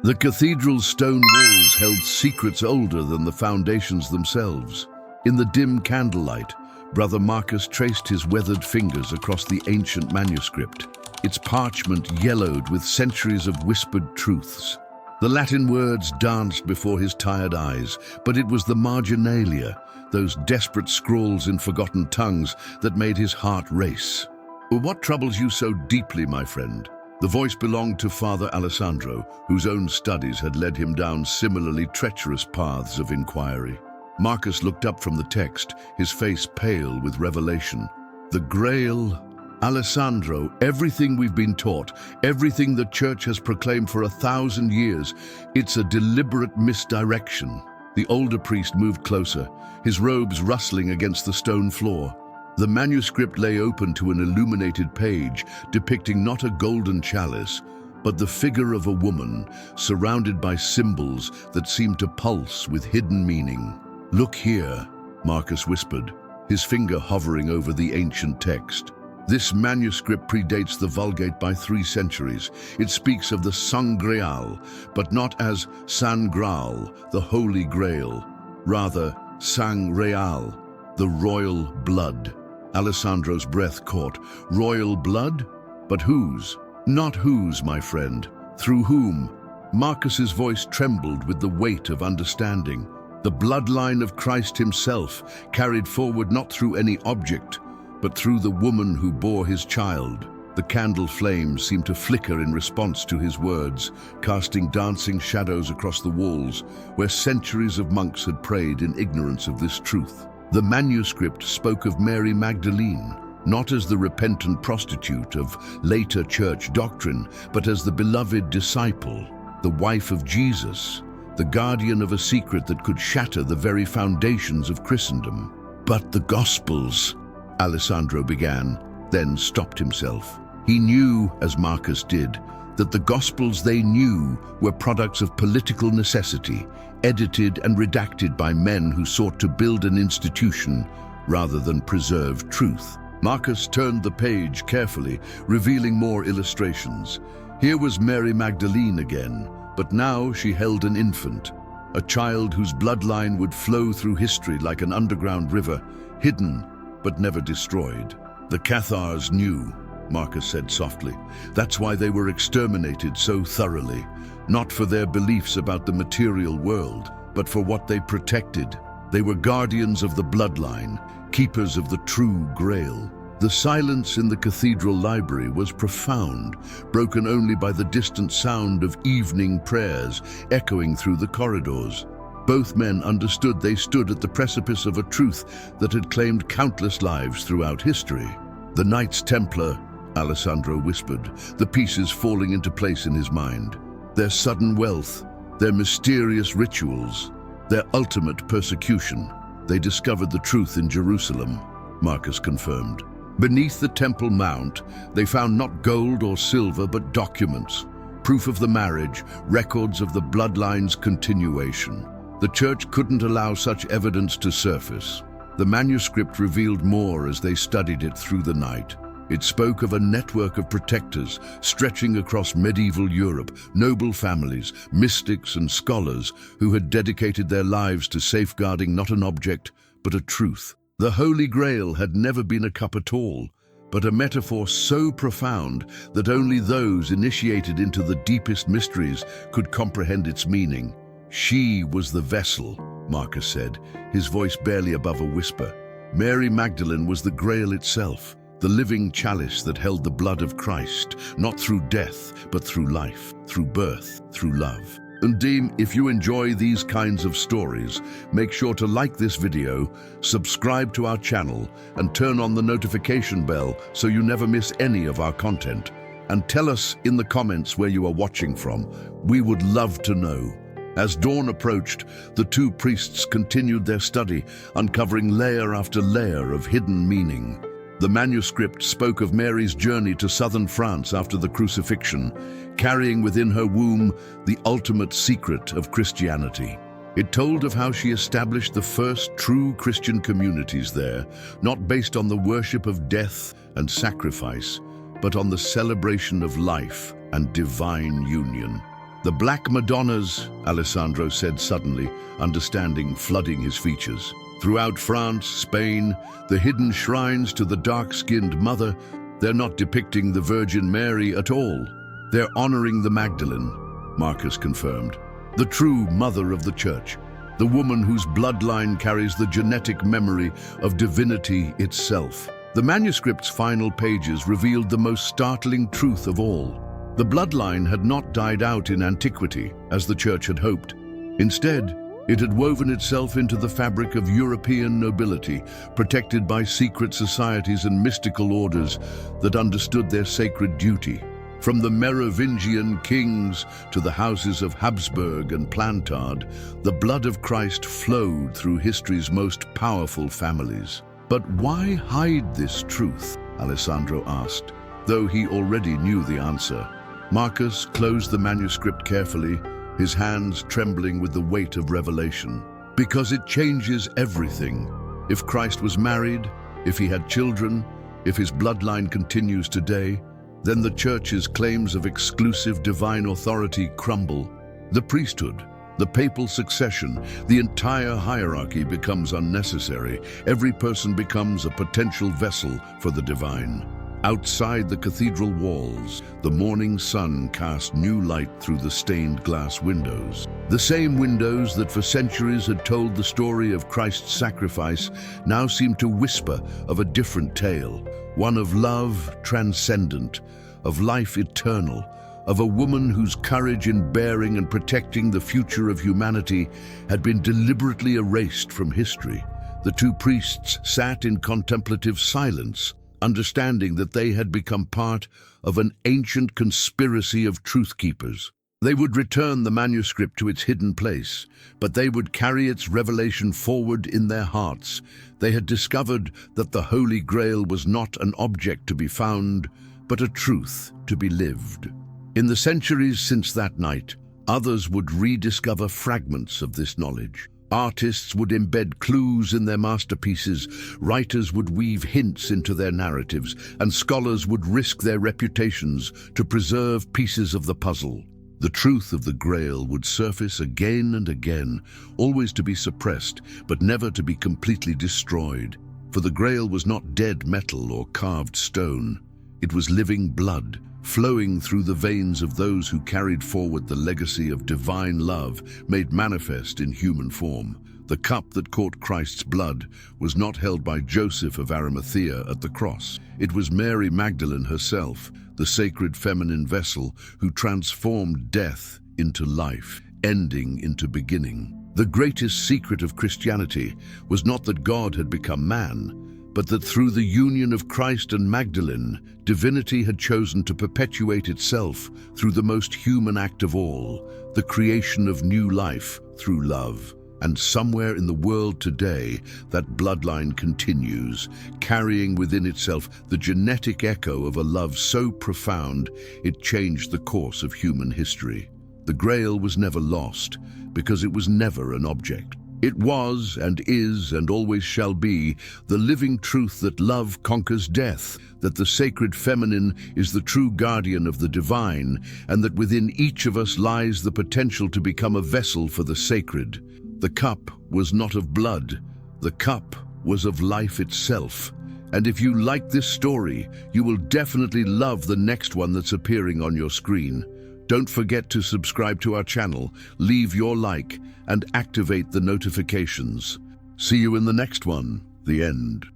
The cathedral's stone walls held secrets older than the foundations themselves. In the dim candlelight, Brother Marcus traced his weathered fingers across the ancient manuscript, its parchment yellowed with centuries of whispered truths. The Latin words danced before his tired eyes, but it was the marginalia, those desperate scrawls in forgotten tongues, that made his heart race. "What troubles you so deeply, my friend?" The voice belonged to Father Alessandro, whose own studies had led him down similarly treacherous paths of inquiry. Marcus looked up from the text, his face pale with revelation. The Grail, Alessandro, everything we've been taught, everything the Church has proclaimed for 1,000 years, it's a deliberate misdirection. The older priest moved closer, his robes rustling against the stone floor. The manuscript lay open to an illuminated page depicting not a golden chalice, but the figure of a woman surrounded by symbols that seemed to pulse with hidden meaning. "Look here," Marcus whispered, his finger hovering over the ancient text. This manuscript predates the Vulgate by 3 centuries. It speaks of the Sang Grail, but not as San Graal, the Holy Grail. Rather, Sang Real, the royal blood. Alessandro's breath caught. Royal blood? But whose? Not whose, my friend. Through whom? Marcus's voice trembled with the weight of understanding. The bloodline of Christ himself, carried forward not through any object, but through the woman who bore his child. The candle flames seemed to flicker in response to his words, casting dancing shadows across the walls, where centuries of monks had prayed in ignorance of this truth. The manuscript spoke of Mary Magdalene, not as the repentant prostitute of later church doctrine, but as the beloved disciple, the wife of Jesus, the guardian of a secret that could shatter the very foundations of Christendom. "But the Gospels," Alessandro began, then stopped himself. He knew, as Marcus did, that the Gospels they knew were products of political necessity, edited and redacted by men who sought to build an institution rather than preserve truth. Marcus turned the page carefully, revealing more illustrations. Here was Mary Magdalene again, but now she held an infant, a child whose bloodline would flow through history like an underground river, hidden but never destroyed. "The Cathars knew," Marcus said softly. "That's why they were exterminated so thoroughly, not for their beliefs about the material world, but for what they protected. They were guardians of the bloodline, keepers of the true Grail." The silence in the cathedral library was profound, broken only by the distant sound of evening prayers echoing through the corridors. Both men understood they stood at the precipice of a truth that had claimed countless lives throughout history. "The Knights Templar," Alessandro whispered, the pieces falling into place in his mind. "Their sudden wealth, their mysterious rituals, their ultimate persecution. They discovered the truth in Jerusalem," Marcus confirmed. Beneath the Temple Mount, they found not gold or silver, but documents, proof of the marriage, records of the bloodline's continuation. The Church couldn't allow such evidence to surface. The manuscript revealed more as they studied it through the night. It spoke of a network of protectors stretching across medieval Europe, noble families, mystics and scholars who had dedicated their lives to safeguarding not an object, but a truth. The Holy Grail had never been a cup at all, but a metaphor so profound that only those initiated into the deepest mysteries could comprehend its meaning. "She was the vessel," Marcus said, his voice barely above a whisper. "Mary Magdalene was the Grail itself, the living chalice that held the blood of Christ, not through death, but through life, through birth, through love." And Dean, if you enjoy these kinds of stories, make sure to like this video, subscribe to our channel, and turn on the notification bell so you never miss any of our content. And tell us in the comments where you are watching from. We would love to know. As dawn approached, the two priests continued their study, uncovering layer after layer of hidden meaning. The manuscript spoke of Mary's journey to southern France after the crucifixion, carrying within her womb the ultimate secret of Christianity. It told of how she established the first true Christian communities there, not based on the worship of death and sacrifice, but on the celebration of life and divine union. The Black Madonnas, Alessandro said suddenly, understanding flooding his features. Throughout France, Spain, the hidden shrines to the dark-skinned mother, they're not depicting the Virgin Mary at all. They're honoring the Magdalene, Marcus confirmed. The true mother of the church, the woman whose bloodline carries the genetic memory of divinity itself. The manuscript's final pages revealed the most startling truth of all. The bloodline had not died out in antiquity, as the church had hoped. Instead, it had woven itself into the fabric of European nobility, protected by secret societies and mystical orders that understood their sacred duty. From the Merovingian kings to the houses of Habsburg and Plantard, the blood of Christ flowed through history's most powerful families. But why hide this truth? Alessandro asked, though he already knew the answer. Marcus closed the manuscript carefully, his hands trembling with the weight of revelation. Because it changes everything. If Christ was married, if he had children, if his bloodline continues today, then the church's claims of exclusive divine authority crumble. The priesthood, the papal succession, the entire hierarchy becomes unnecessary. Every person becomes a potential vessel for the divine. Outside the cathedral walls, the morning sun cast new light through the stained glass windows. The same windows that for centuries had told the story of Christ's sacrifice now seemed to whisper of a different tale, one of love transcendent, of life eternal, of a woman whose courage in bearing and protecting the future of humanity had been deliberately erased from history. The two priests sat in contemplative silence, understanding that they had become part of an ancient conspiracy of truth-keepers. They would return the manuscript to its hidden place, but they would carry its revelation forward in their hearts. They had discovered that the Holy Grail was not an object to be found, but a truth to be lived. In the centuries since that night, others would rediscover fragments of this knowledge. Artists would embed clues in their masterpieces, writers would weave hints into their narratives, and scholars would risk their reputations to preserve pieces of the puzzle. The truth of the Grail would surface again and again, always to be suppressed, but never to be completely destroyed. For the Grail was not dead metal or carved stone. It was living blood, flowing through the veins of those who carried forward the legacy of divine love made manifest in human form. The cup that caught Christ's blood was not held by Joseph of Arimathea at the cross. It was Mary Magdalene herself, the sacred feminine vessel who transformed death into life, ending into beginning. The greatest secret of Christianity was not that God had become man, but that through the union of Christ and Magdalene, divinity had chosen to perpetuate itself through the most human act of all, the creation of new life through love. And somewhere in the world today, that bloodline continues, carrying within itself the genetic echo of a love so profound it changed the course of human history. The Grail was never lost, because it was never an object. It was and is and always shall be the living truth that love conquers death, that the sacred feminine is the true guardian of the divine, and that within each of us lies the potential to become a vessel for the sacred. The cup was not of blood, the cup was of life itself. And if you like this story, you will definitely love the next one that's appearing on your screen. Don't forget to subscribe to our channel, leave your like, and activate the notifications. See you in the next one, The End.